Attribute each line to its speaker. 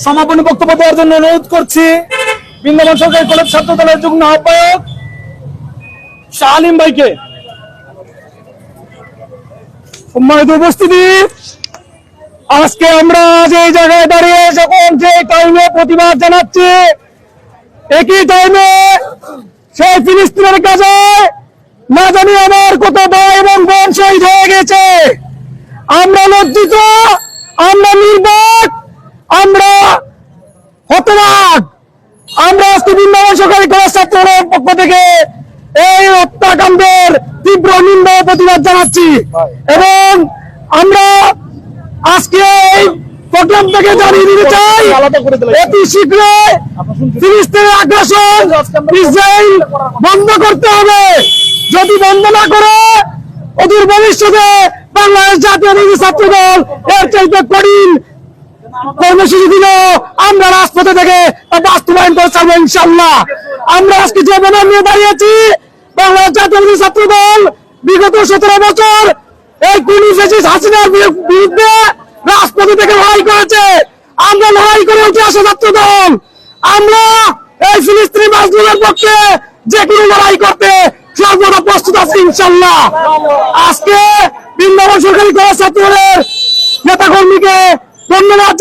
Speaker 1: সমাপনী বক্তব্য দেওয়ার জন্য অনুরোধ করছি বৃন্দাবন সরকারি কলেজ ছাত্র দলের যুগ্ম আহ্বায়ক শাহ আলিম ভাইকে। সম্মানিত উপস্থিতি, আজকে আমরা যে জায়গায় দাঁড়িয়ে যখন যে টাইমে প্রতিবাদ জানাচ্ছি, একই টাইমে সেই ফিলিস্তিনের কাছে না জানি আমার কত ভাই এবং বোন শহীদ হয়ে গেছে। আমরা লজ্জিত, আমরা নির্বাক, আমরা হতবাক। আমরা আজকে বৃন্দাবন সরকারি কলেজ ছাত্রদের পক্ষ থেকে এই হত্যাকাণ্ডের তীব্র নিন্দা ও প্রতিবাদ জানাচ্ছি এবং আমরা আজকে এই প্রোগ্রাম থেকে জানিয়ে দিতে চাই অতি শীঘ্রই ফিলিস্তিনের আগ্রাসন ইসরায়েল বন্ধ করতে হবে। যদি বন্ধ না করে অদূর ভবিষ্যতে বাংলাদেশ জাতীয়তাবাদী ছাত্র দল এর চাইতে কঠিন কর্মসূচি দিল আমরা রাজপথে থেকে বাস্তবায়ন করে ছাড়বো ইনশাল্লাহ। আমরা আজকে যে ব্যানার নিয়ে দাঁড়িয়েছি, বাংলাদেশ জাতীয়তাবাদী ছাত্র দল বিগত 17 বছর এই খুনি ফ্যাসিস্ট হাসিনার বিরুদ্ধে রাজপথে থেকে লড়াই করেছে। আমরা লড়াই করে উঠে আসা ছাত্র দল, আমরা এই ফিলিস্তিনি মাজলুমের পক্ষে যে কোনো লড়াই করতে সর্বদা প্রস্তুত আছি ইনশাল্লাহ। আজকে বৃন্দাবন সরকারি কলেজ ছাত্র দলের নেতা কর্মীকে ধন্যবাদ।